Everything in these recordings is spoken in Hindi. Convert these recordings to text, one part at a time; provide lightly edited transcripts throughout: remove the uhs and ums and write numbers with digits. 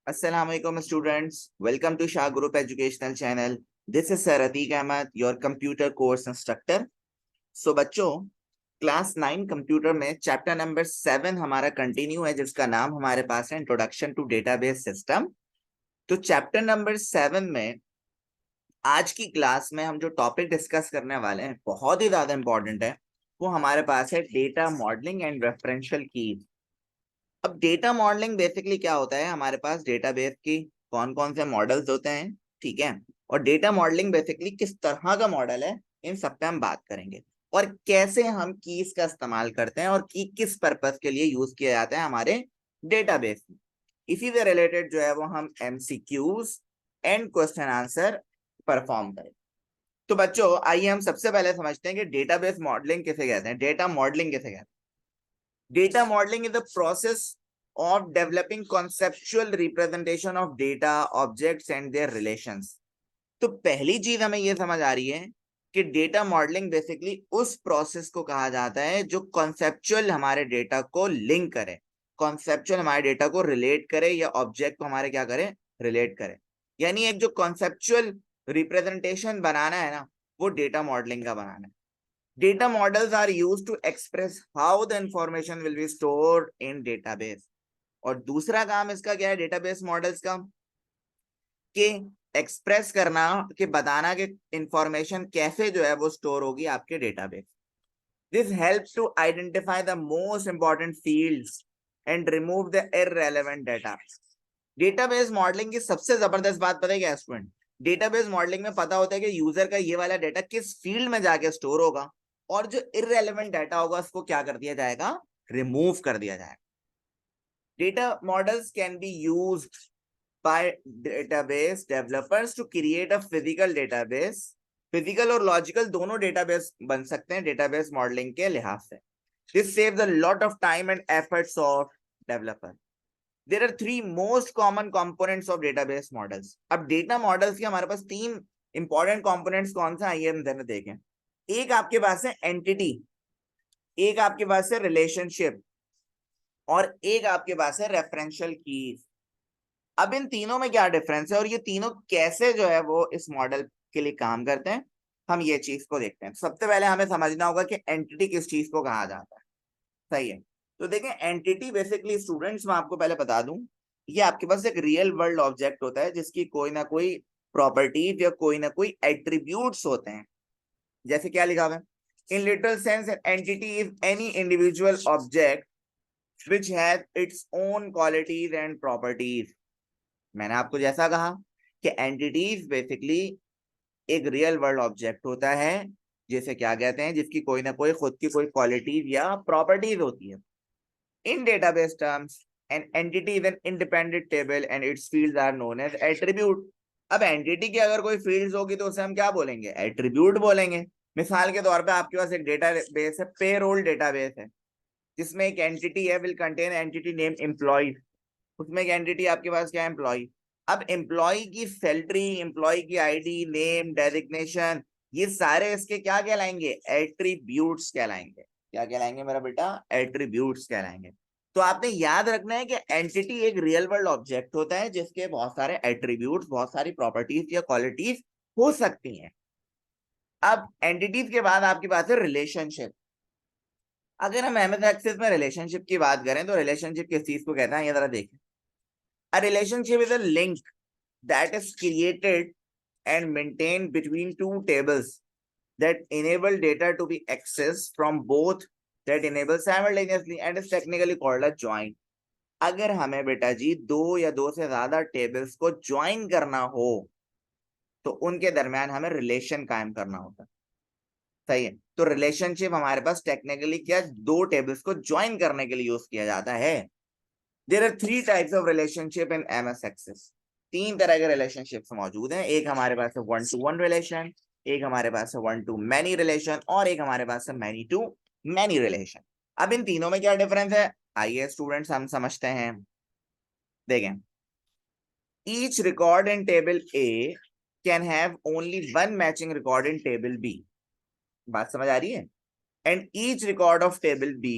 Assalamualaikum students. Welcome to Shah Group Educational Channel. This is Sir Atiq Ahmad, your computer course instructor. So बच्चों क्लास 9 कंप्यूटर में चैप्टर नंबर 7 हमारा कंटिन्यू है जिसका नाम हमारे पास है इंट्रोडक्शन टू डेटाबेस सिस्टम। तो चैप्टर नंबर 7 में आज की क्लास में हम जो टॉपिक डिस्कस करने वाले हैं बहुत ही ज्यादा इंपॉर्टेंट है। वो हमारे पास है data modelling and referential keys. अब डेटा मॉडलिंग बेसिकली क्या होता है, हमारे पास डेटाबेस की कौन कौन से मॉडल्स होते हैं, ठीक है, और डेटा मॉडलिंग बेसिकली किस तरह का मॉडल है, इन सब पे हम बात करेंगे। और कैसे हम कीज का इस्तेमाल करते हैं और की किस पर्पस के लिए यूज किया जाता है हमारे डेटाबेस में। इसी से रिलेटेड जो है वो हम MCQs and question answer perform करें। तो बच्चों आइए हम सबसे पहले समझते हैं कि डेटाबेस मॉडलिंग किसे कहते हैं, डेटा मॉडलिंग किसे कहते हैं। Data modeling is the process of developing conceptual representation of data, objects and their relations. तो पहली चीज हमें यह समझ आ रही है कि डेटा मॉडलिंग बेसिकली उस प्रोसेस को कहा जाता है जो कॉन्सेप्चुअल हमारे डेटा को लिंक करे, कॉन्सेप्चुअल हमारे डेटा को रिलेट करे या ऑब्जेक्ट को हमारे क्या करे, रिलेट करे। यानी एक जो कॉन्सेप्चुअल रिप्रेजेंटेशन बनाना है ना, वो डेटा मॉडलिंग का बनाना है। Data models are used to express how the information will be stored in database. और दूसरा काम इसका क्या है डेटाबेस मॉडल्स का, कि एक्सप्रेस करना, कि बताना कि इंफॉर्मेशन कैसे जो है वो स्टोर होगी आपके database. This helps to identify the most important fields and remove the irrelevant data. Database modelling की सबसे जबरदस्त बात पता है क्या स्टूडेंट, डेटाबेस मॉडलिंग में पता होता है कि यूजर का ये वाला डाटा किस फील्ड में जाके स्टोर होगा और जो इररेलेवेंट डाटा होगा उसको क्या कर दिया जाएगा, रिमूव कर दिया जाएगा। Data models can be used by database developers to create a physical database. Physical और लॉजिकल दोनों डेटाबेस बन सकते हैं डेटाबेस मॉडलिंग के लिहाज से। This saves a lot of time and efforts of developer. There are three most common components of database models. अब डेटा मॉडल्स के हमारे पास तीन इंपॉर्टेंट कंपोनेंट्स कौन सा आइए हम जरा देखें। एक आपके पास है एंटिटी, एक आपके पास है रिलेशनशिप और एक आपके पास है रेफरेंशियल कीज। अब इन तीनों में क्या डिफरेंस है और ये तीनों कैसे जो है वो इस मॉडल के लिए काम करते हैं, हम ये चीज को देखते हैं। सबसे पहले हमें समझना होगा कि एंटिटी किस चीज को कहा जाता है। सही है, तो देखें एंटिटी बेसिकली स्टूडेंट्स मैं आपको पहले बता दूं, ये आपके पास एक रियल वर्ल्ड ऑब्जेक्ट होता है जिसकी कोई ना कोई प्रॉपर्टीज या कोई ना कोई एट्रीब्यूट्स होते हैं। जैसे क्या लिखा हुआ है, in literal sense an entity is any individual object which has its own qualities and properties. मैंने आपको जैसा कहा कि एंटिटीज बेसिकली एक रियल वर्ल्ड ऑब्जेक्ट होता है जिसे क्या कहते हैं, जिसकी कोई ना कोई खुद की कोई क्वालिटीज या प्रॉपर्टीज होती है। In database terms, an entity is an independent table and its fields are known as attribute. अब एंटिटी की अगर कोई फील्ड्स होगी तो उसे हम क्या बोलेंगे, एट्रीब्यूट बोलेंगे। मिसाल के तौर पे आपके पास एक डेटाबेस है, पेरोल डेटाबेस है, जिसमें एक एंटिटी है, will contain entity name employ. उसमें एक एंटिटी आपके पास क्या है, एम्प्लॉय। अब एम्प्लॉय की सैलरी, एम्प्लॉय की आईडी, नेम, डेजिग्नेशन, ये सारे इसके क्या कहलाएंगे, एट्रीब्यूट्स कहलाएंगे। क्या कहलाएंगे मेरा बेटा, एट्रीब्यूट्स कहलाएंगे। तो आपने याद रखना है कि एंटिटी एक रियल वर्ल्ड ऑब्जेक्ट होता है जिसके बहुत सारे एट्रीब्यूट्स, बहुत सारी प्रॉपर्टीज या क्वालिटीज हो सकती हैं। अब एंटिटीज के बाद आपके पास है रिलेशनशिप। अगर हम एमएस एक्सेस में रिलेशनशिप की बात करें तो रिलेशनशिप किस चीज को कहते हैं, ये जरा देखें। A relationship is a link that is created and maintained between two tables that enable data to be accessed from both that enable simultaneously and is technically called a join. अगर हमें बेटा जी दो या दो से ज्यादा टेबल्स को ज्वाइन करना हो तो उनके दरमियान हमें रिलेशन कायम करना होता है। सही है, तो रिलेशनशिप हमारे पास टेक्निकली क्या, दो टेबल्स को ज्वाइन करने के लिए यूज किया जाता है। There are three types of relationship in MS Access. तीन तरह के रिलेशनशिप्स मौजूद हैं। एक हमारे पास है वन टू वन रिलेशन, एक हमारे पास है वन टू मैनी रिलेशन और एक हमारे पास है मैनी टू मैनी रिलेशन। अब इन तीनों में क्या डिफरेंस है, आइए स्टूडेंट्स हम समझते हैं। देखें, each record in table A can have only one matching record in table B. बात समझ आ रही है? And each record of table B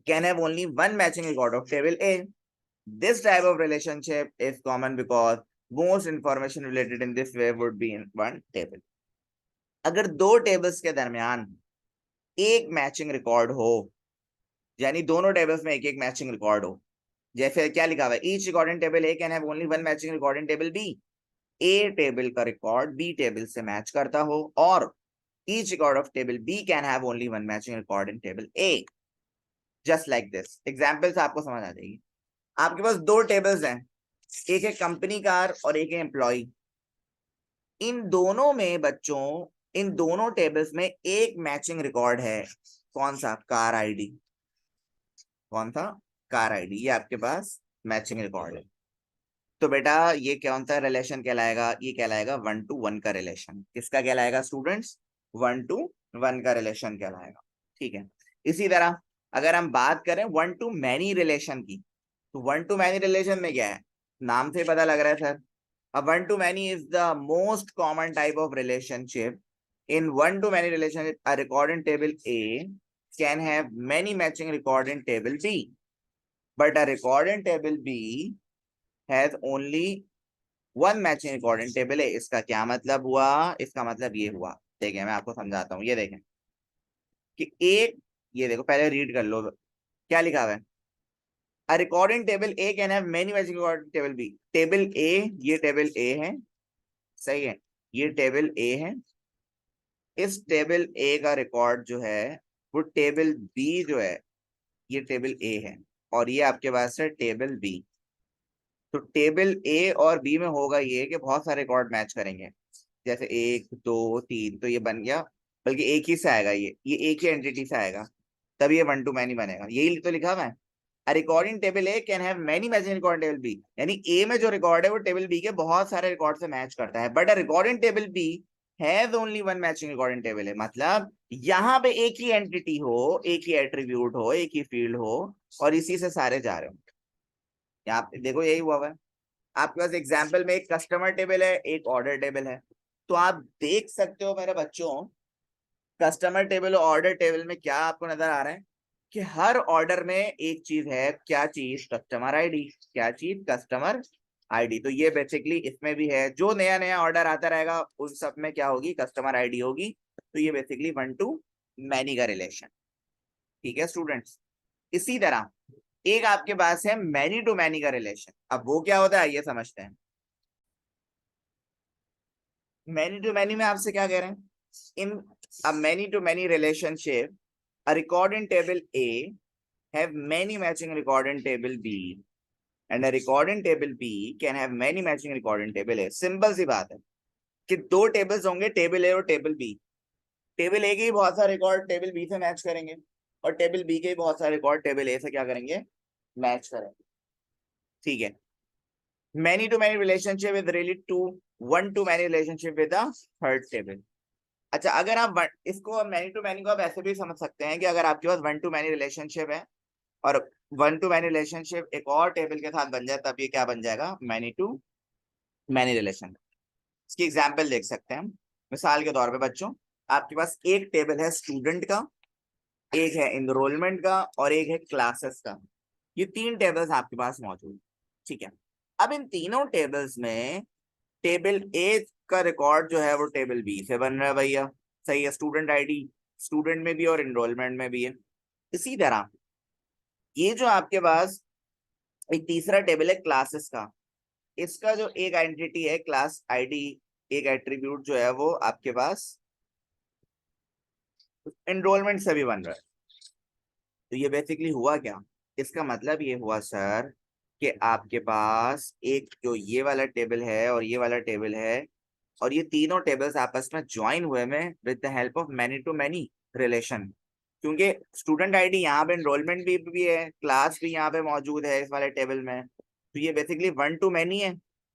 can have only one matching record of table A. This type of relationship is common because most information related in this way would be in one table. अगर दो टेबल्स के दरमियान एक मैचिंग रिकॉर्ड हो, यानी दोनों टेबल्स में एक एक मैचिंग रिकॉर्ड हो, जैसे क्या लिखा हुआ है, each record in table A can have only one matching record in table B, A table का रिकॉर्ड बी टेबल से मैच करता हो, और each record of table B can have only one matching record in table A, just like this. Example से आपको समझ आ जाएगी। आपके पास दो टेबल्स हैं, एक है कंपनी कार और एक है एम्प्लॉय। इन दोनों में बच्चों, इन दोनों टेबल्स में एक मैचिंग रिकॉर्ड है। कौन सा? Car ID. कौन सा? Car ID. ये आपके पास मैचिंग रिकॉर्ड है। तो बेटा ये कौन सा रिलेशन कहलाएगा? ये कहलाएगा 1 to 1 का रिलेशन। किसका कहलाएगा स्टूडेंट्स? 1 to 1 का रिलेशन कहलाएगा। ठीक है। इसी तरह अगर हम बात करें 1 to many रिलेशन की, तो 1 to many रिलेशन में क्या है? नाम से पता लग रहा है सर। अब 1 to many is the most common type of relationship. In 1 to many relationship, a record in table A can have many matching record in table B, but a record in table B has only one matching record in table A. इसका क्या मतलब हुआ? इसका मतलब ये हुआ, देखिए मैं आपको समझाता हूँ। ये देखें कि एक, ये देखो पहले रीड कर लो क्या लिखा हुआ है। A record in table A can have many matching record in table B. Table A, ये टेबल A है, सही है, ये टेबल A है। इस टेबल A का रिकॉर्ड जो है वो टेबल B जो है, ये टेबल A है, और ये आपके पास है टेबल B। तो टेबल A और B में होगा ये कि बहुत सारे रिकॉर्ड मैच करेंगे, जैसे 1 2 3, तो ये बन गया, बल्कि एक ही से आएगा, ये एक ही एंटिटी से आएगा, तब ये 1 to many बनेगा। यही तो लिखा हुआ है, A record in table A can have many matching record in table B, यानी A में जो रिकॉर्ड है वो टेबल B के बहुत सारे रिकॉर्ड से मैच करता है, but a record in table B has only one matching record in table A। मतलब यहाँ पे एक ही एंटिटी हो, एक ही एट्रीब्यूट हो, एक ही फील्ड हो, और इसी से सारे जा रहे हो। यहाँ पे देखो यही हुआ है। आपके पास एग्जाम्पल में एक कस्टमर टेबल है, एक ऑर्डर टेबल है। तो आप देख सकते हो मेरे बच्चों, कस्टमर टेबल और ऑर्डर टेबल में क्या आपको नजर आ रहा है कि हर ऑर्डर में एक चीज है। क्या चीज? Customer ID. क्या चीज? Customer ID. तो ये बेसिकली इसमें भी है, जो नया नया ऑर्डर आता रहेगा उन सब में क्या होगी? कस्टमर आईडी होगी। तो ये बेसिकली 1 to many का रिलेशन। ठीक है स्टूडेंट्स। इसी तरह एक आपके पास है मैनी टू मैनी का रिलेशन। अब वो क्या होता है ये समझते हैं। मैनी टू मैनी में आपसे क्या कह रहे हैं? इन a many to many relationship, a record in table A have many matching record in table B, and a record in table B can have many matching record in table A। Simple सी बात है कि दो टेबल्स होंगे, टेबल A और टेबल B। टेबल A के ही बहुत सारे रिकॉर्ड टेबल B से मैच करेंगे, और टेबल B के ही बहुत सारे रिकॉर्ड टेबल A से क्या करेंगे? मैच करेंगे। ठीक है। Many to many relationship is related to 1 to many relationship with the third table. अच्छा, अगर आप इसको मैनी टू मैनी को आप ऐसे भी समझ सकते हैं कि अगर आपके पास 1 to many रिलेशनशिप है और 1 to many रिलेशनशिप एक और टेबल के साथ बन जाए, तब ये क्या बन जाएगा? Many to many relation. इसकी एग्जांपल देख सकते हैं। मिसाल के तौर पे बच्चों, आपके पास एक टेबल है स्टूडेंट का, एक है इनरोलमेंट का, और एक है क्लासेस का। ये तीन टेबल्स आपके पास मौजूद है। ठीक है। अब इन तीनों टेबल्स में टेबल ए का रिकॉर्ड जो है वो टेबल बी से बन रहा है भैया, सही है। स्टूडेंट आईडी स्टूडेंट में भी और इनरोलमेंट में भी है। इसी तरह ये जो आपके पास एक तीसरा टेबल है क्लासेस का, इसका जो एक आइडेंटिटी है क्लास आईडी, एक एट्रीब्यूट जो है वो आपके पास एनरोलमेंट से भी बन रहा है। तो ये बेसिकली हुआ क्या? इसका मतलब ये हुआ सर कि आपके पास एक जो ये वाला टेबल है और ये वाला टेबल है, और ये तीनों टेबल्स आपस में ज्वाइन हुए में with the help of many to many relation. क्योंकि स्टूडेंट आईडी यहाँ पे, एनरोलमेंट भी है, क्लास भी यहाँ पे मौजूद है इस वाले टेबल में, तो ये बेसिकली 1 to many है,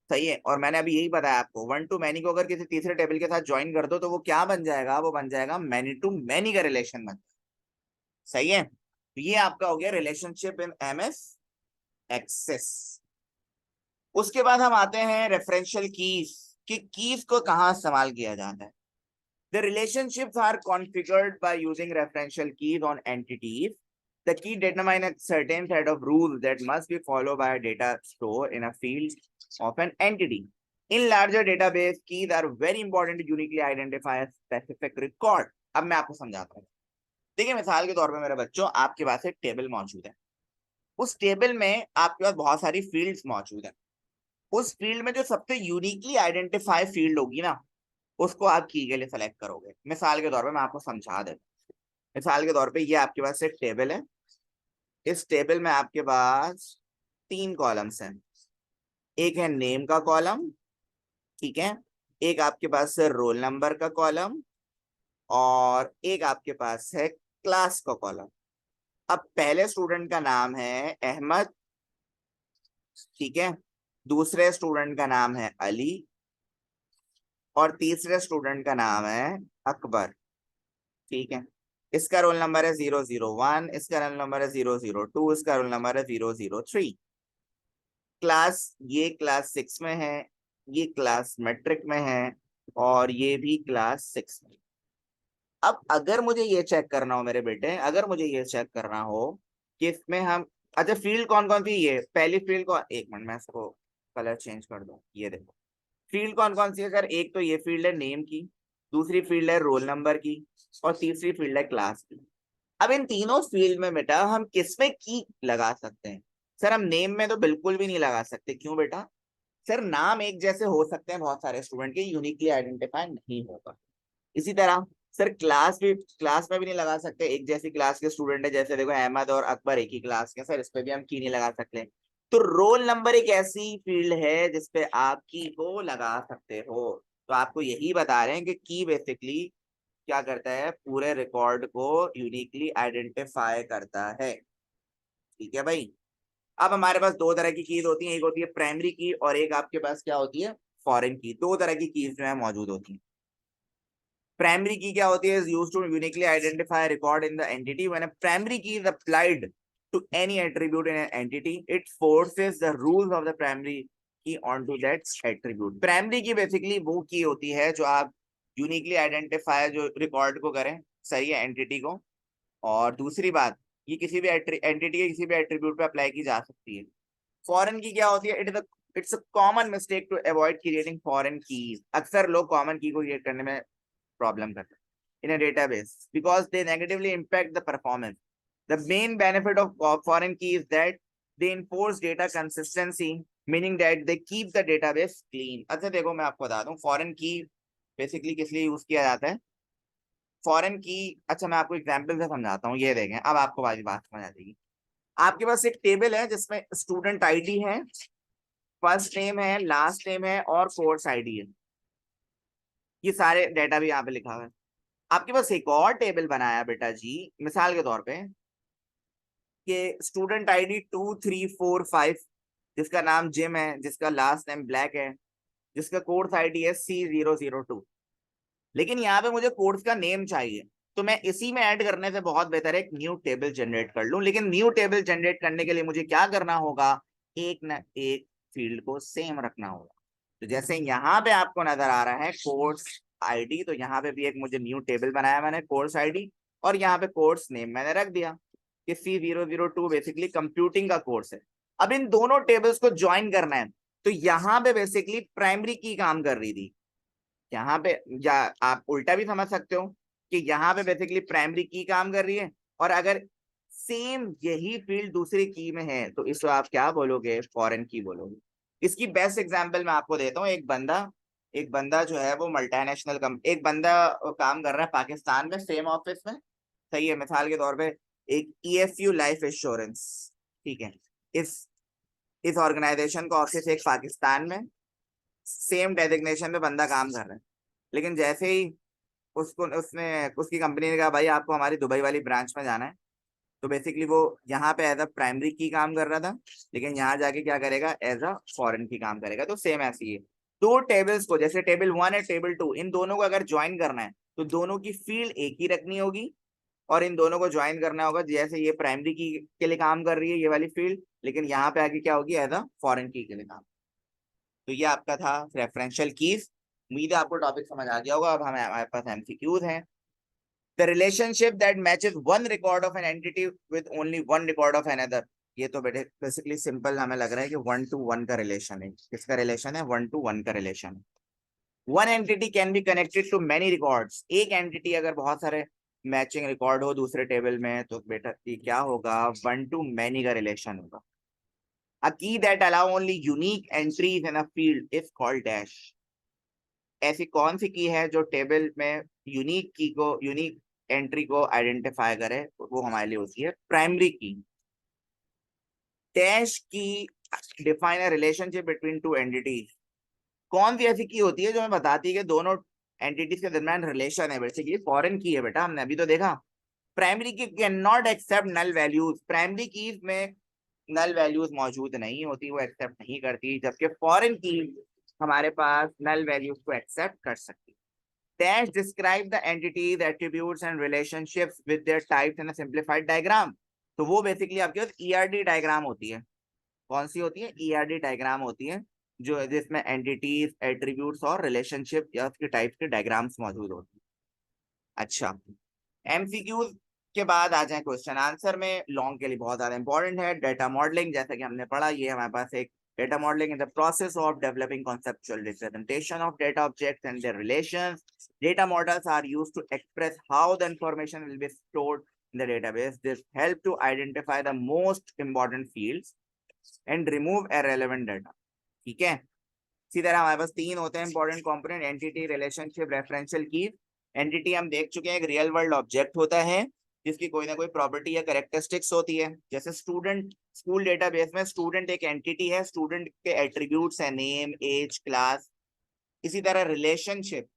सही है। और मैंने अभी यही बताया आपको, 1 to many को अगर किसी तीसरे टेबल के साथ ज्वाइन कर दो तो वो क्या बन जाएगा? वो बन जाएगा मैनी टू मैनी का रिलेशन बन, सही है। तो ये आपका हो गया रिलेशनशिप इन एमएस एक्सेस। उसके बाद हम आते हैं रेफरेंशियल कीज, कि कीज को कहाँ इस्तेमाल किया जाता है। The relationships are configured by using referential keys on entities The key determine a certain set of rules that must be followed by a data store in a field of an entity. In larger database, keys are very important to uniquely identify a specific record. अब मैं आपको समझाता हूँ. देखिए मिसाल के तौर पे मेरे बच्चों, आपके पास एक टेबल मौजूद है. उस टेबल में आपके पास बहुत सारी फील्ड्स मौजूद है. उस फील्ड में जो सबसे यूनिकली आइडेंटिफाई फील्ड होगी ना, उसको आप की के लिए सेलेक्ट करोगे. मिसाल के तौर पे मैं आपको समझा देता हूँ. मिसाल के तौर पे ये आपके पास एक टेबल है. इस टेबल में आपके पास 3 कॉलम्स हैं. एक है नेम का कॉलम, ठीक है, एक आपके पास है रोल नंबर का कॉलम, और एक आपके पास है क्लास का कॉलम. अब पहले स्टूडेंट का नाम है अहमद, ठीक है, दूसरे स्टूडेंट का नाम है अली, और तीसरे स्टूडेंट का नाम है अकबर, ठीक है. इसका रोल नंबर है 001, इसका रोल नंबर है 002, इसका रोल नंबर है 003. क्लास, ये क्लास 6 में है, ये क्लास मैट्रिक में है, और ये भी क्लास 6 में. अब अगर मुझे ये चेक करना हो मेरे बेटे, अगर मुझे ये चेक करना हो कि इसमें हम, अच्छा फील्ड कौन कौन सी, ये पहली फील्ड को, एक मिनट मैं इसको कलर चेंज कर दूं. ये देखो फील्ड कौन कौन सी है सर. एक तो ये फील्ड है नेम की, दूसरी फील्ड है रोल नंबर की, और तीसरी फील्ड है क्लास की. अब इन तीनों फील्ड में बेटा हम किसमें की लगा सकते हैं. सर हम नेम में तो बिल्कुल भी नहीं लगा सकते. क्यों बेटा. सर नाम एक जैसे हो सकते हैं बहुत सारे स्टूडेंट के, यूनिकली आइडेंटिफाई नहीं होगा. इसी तरह सर क्लास में भी नहीं लगा सकते. एक जैसी क्लास के स्टूडेंट है, जैसे देखो अहमद और अकबर एक ही क्लास के, सर इस पे भी हम की नहीं लगा सकते. तो रोल नंबर एक ऐसी फील्ड है जिसपे आप की को लगा सकते हो. तो आपको यही बता रहे हैं कि की बेसिकली क्या करता है, पूरे रिकॉर्ड को यूनिकली आइडेंटिफाई करता है. ठीक है भाई. अब हमारे पास दो तरह की कीज होती हैं, एक होती है प्राइमरी की, और एक आपके पास क्या होती है, फॉरेन की. दो तरह की कीज जो है मौजूद होती है. प्राइमरी की क्या होती है, is used to uniquely identify a record in the entity. When a primary key is applied to any attribute in an entity, it forces the rules of the primary key onto that attribute. Primary की बेसिकली वो की होती है जो आप यूनिकली आइडेंटिफाई जो रिकॉर्ड को करें, सही है, एंटिटी को. और दूसरी बात, ये किसी भी एंटिटी के किसी भी एट्रीब्यूट पे अप्लाई की जा सकती है. फॉरेन की क्या होती है, it's a common mistake to avoid creating foreign keys. अक्सर लोग कॉमन की को क्रिएट करने में प्रॉब्लम करते हैं in a database because they negatively impact the performance. The main benefit of foreign key is that they enforce data consistency, meaning that they keep the database clean. अच्छा देखो मैं आपको बता दूं फॉरेन की बेसिकली किस लिए यूज किया जाता है. फॉरेन की, अच्छा मैं आपको एग्जांपल से समझाता हूँ. ये देखें, अब आपको बात समझ आ जाएगी. आपके पास एक टेबल है जिसमें स्टूडेंट आईडी है, फर्स्ट नेम है, लास्ट नेम है, और कोर्स आईडी है. ये सारे डेटा भी यहाँ पे लिखा हुआ है. आपके पास एक और टेबल बनाया बेटा जी, मिसाल के तौर पे कि स्टूडेंट आईडी 2345, जिसका नाम जिम है, जिसका लास्ट नेम ब्लैक है, जिसका कोर्स आईडी है C002. लेकिन यहाँ पे मुझे कोर्स का नेम चाहिए, तो मैं इसी में ऐड करने से बहुत बेहतर है एक न्यू टेबल जनरेट कर लूं. लेकिन न्यू टेबल जनरेट करने के लिए मुझे क्या करना होगा, एक ना एक फील्ड को सेम रखना होगा. तो जैसे यहाँ पे आपको नजर आ रहा है कोर्स आईडी, तो यहाँ पे भी एक मुझे न्यू टेबल बनाया मैंने कोर्स आईडी, और यहाँ पे कोर्स नेम मैंने रख दिया कि C002 बेसिकली कंप्यूटिंग का कोर्स है. अब इन दोनों टेबल्स को ज्वाइन करना है, तो यहाँ पे बेसिकली प्राइमरी की काम कर रही थी. यहाँ पे, या आप उल्टा भी समझ सकते हो कि यहाँ पे बेसिकली प्राइमरी की काम कर रही है, और अगर सेम यही फील्ड दूसरी की में है तो इसको आप क्या बोलोगे, फॉरेन की बोलोगे. इसकी बेस्ट एग्जांपल मैं आपको देता हूँ. एक बंदा जो है वो मल्टीनेशनल एक बंदा काम कर रहा है पाकिस्तान में सेम ऑफिस में, सही है. मिसाल के तौर पे एक EFU लाइफ इंश्योरेंस, ठीक है, इस ऑर्गेनाइजेशन का ऑफिस एक पाकिस्तान में, सेम डेजिग्नेशन पे बंदा काम कर रहा है. लेकिन जैसे ही उसकी कंपनी ने कहा भाई आपको हमारी दुबई वाली ब्रांच में जाना है, तो बेसिकली वो यहाँ पे एज अ प्राइमरी की काम कर रहा था, लेकिन यहाँ जाके क्या करेगा, एज अ फॉरेन की काम करेगा. तो सेम ऐसी है. दो टेबल्स को, जैसे टेबल 1 है टेबल 2, इन दोनों को अगर ज्वाइन करना है तो दोनों की फील्ड एक ही रखनी होगी, और इन दोनों को ज्वाइन करना होगा. जैसे ये प्राइमरी की के लिए काम कर रही है ये वाली फील्ड, लेकिन यहाँ पे आगे क्या होगी, एज अ फॉरेन की के लिए काम. तो ये आपका था रेफरेंशियल कीज. उम्मीद है आपको टॉपिक समझ आ गया होगा. अब हमारे पास MCQs हैं. The relationship that matches one record of an entity with only one record of another. ये तो बेटे बेसिकली सिंपल हमें लग रहा है कि 1 to 1 का रिलेशन है। किसका रिलेशन है? 1 to 1 का रिलेशन है। One entity can be connected to many records. एक एंटिटी अगर बहुत सारे मैचिंग रिकॉर्ड हो दूसरे टेबल में तो बेटा ये क्या होगा? 1 to many का रिलेशन होगा। A key that allow only unique entries in a field is called dash। ऐसी कौन सी की है जो टेबल में यूनिक की को, यूनिक एंट्री को आइडेंटिफाई करे? वो हमारे लिए होती है प्राइमरी की। डैश की define a relationship between two entities. कौन सी ऐसी की होती है जो हमें बताती है कि दोनों एंटिटीज के दरमियान रिलेशन है? बेसिकली फॉरेन की है बेटा, हमने अभी तो देखा। Primary key cannot accept null values. Primary key में नल वैल्यूज मौजूद नहीं होती, वो एक्सेप्ट नहीं करती, जबकि फॉरेन की हमारे पास नल वैल्यूज को एक्सेप्ट कर सकती। Dash describe the entities attributes and relationships with their types in a simplified diagram. तो वो बेसिकली आपके पास ईआरडी डायग्राम होती है। कौन सी होती है? ईआरडी डायग्राम होती है, जो जिसमें एंटिटीज, एट्रीब्यूट्स और रिलेशनशिप या उसके टाइप्स के डायग्राम्स मौजूद होती है। अच्छा, एमसीक्यूज के बाद आ जाए क्वेश्चन आंसर में। लॉन्ग के लिए बहुत ज्यादा इंपॉर्टेंट है। डेटा मॉडलिंग, जैसा कि हमने पढ़ा, ये हमारे पास एक data modelling in the process of developing conceptual representation of data objects and their relations. Data models are used to express how the information will be stored in the database. This help to identify the most important fields and remove irrelevant data। ठीक है, इसी तरह हमारे पास तीन होते हैं important component: entity, relationship, referential की। एंटिटी हम देख चुके हैं, एक रियल वर्ल्ड ऑब्जेक्ट होता है जिसकी कोई ना कोई प्रॉपर्टी या कैरेक्टरिस्टिक्स होती है। जैसे स्टूडेंट, स्कूल डेटाबेस में स्टूडेंट एक एंटिटी है, स्टूडेंट के एट्रीब्यूट्स हैं नेम, एज, क्लास। इसी तरह रिलेशनशिप,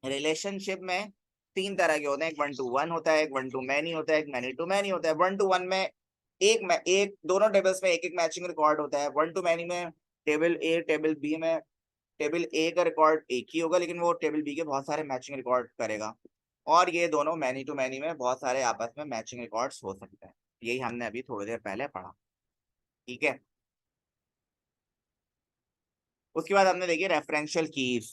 रिलेशनशिप में तीन तरह के होते हैं, एक 1 to 1 होता है, एक 1 to many होता है, एक many to many होता है। 1 to 1 में एक दोनों टेबल्स में एक एक मैचिंग रिकॉर्ड होता है। 1 to many में टेबल ए टेबल बी में टेबल ए का रिकॉर्ड एक ही होगा, लेकिन वो टेबल बी के बहुत सारे मैचिंग रिकॉर्ड करेगा। और ये दोनों मैनी टू मैनी में बहुत सारे आपस में मैचिंग रिकॉर्ड्स हो सकते हैं। यही हमने अभी थोड़ी देर पहले पढ़ा। ठीक है, उसके बाद हमने देखी रेफरेंशियल कीज।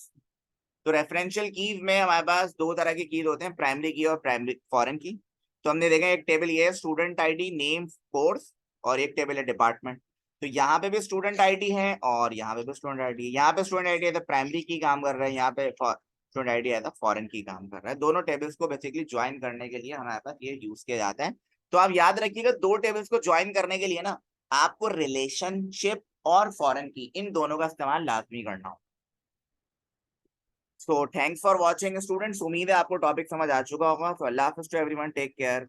तो रेफरेंशियल कीज में हमारे पास दो तरह की कीज होते हैं, प्राइमरी की और प्राइमरी फॉरेन की। तो हमने देखा एक टेबल ये है स्टूडेंट आईडी, नेम, कोर्स, और एक टेबल है डिपार्टमेंट। तो यहाँ पे भी स्टूडेंट आईडी है और यहाँ पे भी स्टूडेंट आईडी है। यहाँ पे स्टूडेंट आईडी है तो प्राइमरी की काम कर रहा है, यहाँ पे स्टूडेंट आईडी है तो फॉरेन की काम कर रहा है। दोनों टेबल्स को बेसिकली ज्वाइन करने के लिए हमारे पास ये यूज किया जाता है। तो आप याद रखिएगा, दो टेबल्स को ज्वाइन करने के लिए ना आपको रिलेशनशिप और फॉरेन की, इन दोनों का इस्तेमाल लाजमी करना हो। So thanks for watching students. उम्मीद है आपको टॉपिक समझ आ चुका होगा। तो अल्लाह हाफिज़ टू एवरीवन, टेक केयर।